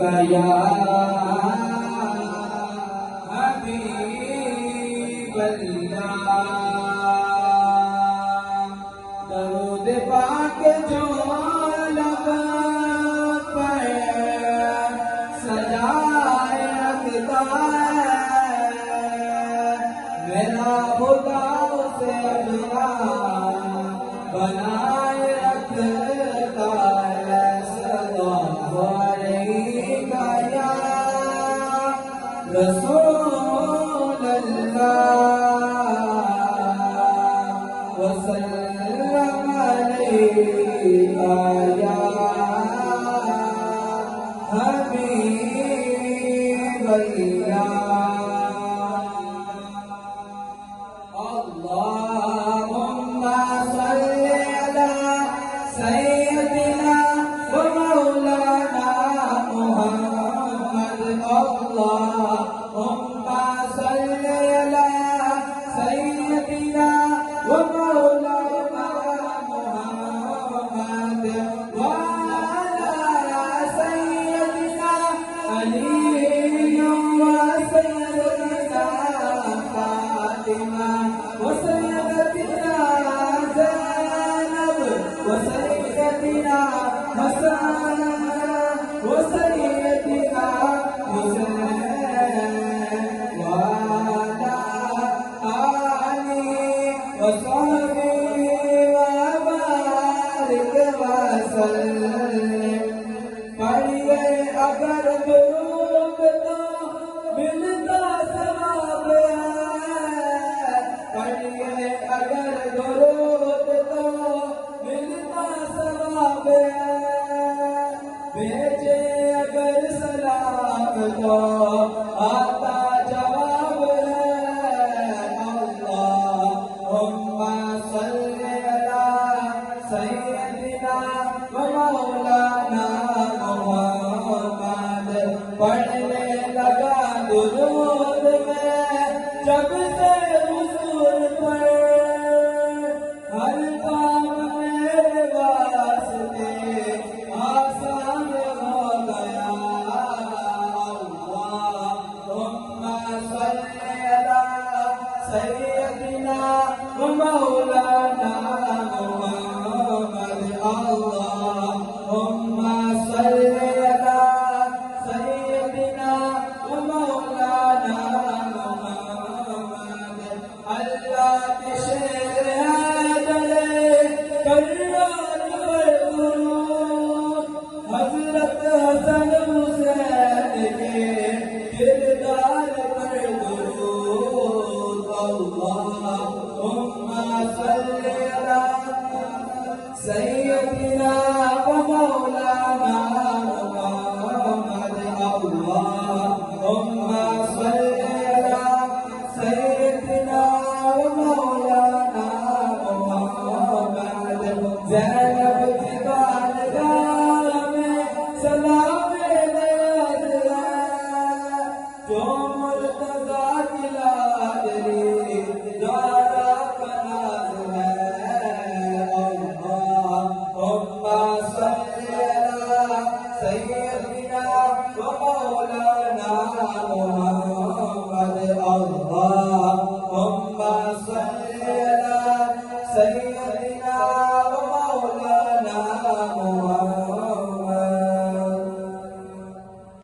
یا حبیب اللہ درود پاک جو لب پر سجائے رکھتا ہے میرا خدا اسے اپنا بنائے رکھتا ہے صلوات علیک یا رسول اللہ وسلم علیک یا حبیب اللہ اللهم صل على سيدنا ومولانا محمد اللهم صل على سيدنا ومولانا محمد وعلى سيدنا علي وسيدنا فاطمة وسيدنا زينب وسيدنا حسن وسيدنا حسين وعلى آله وصحبه وبارك وسلم پڑھیے اگر درود تو ملتا ثواب ہے پڑھیے اگر درود تو ملتا ثواب ہے بھیجے اگر سلام تو آتا جواب ہے اللہم صل علی سیدنا ومولانا محمد پڑھنے لگا درود میں جب سے حضور پر ہر کام میرے واسطے آسان ہو گیا اللہم صل علی سیدنا ومولانا محمد اللہم صل علی سیدنا ومولانا محمد اللہ کے شیر حیدر کرار پر درود حضرت حسن حسین کے کردار پر درود اللہم صل علی سیدنا ومولانا محمد اللہم صل علی سیدنا ومولانا محمد زینب کی بارگاہ میں سلام نیاز ہے جو مرتضیٰ کی لاڈلی زہرا کا ناز ہے اللہم صل علی سیدنا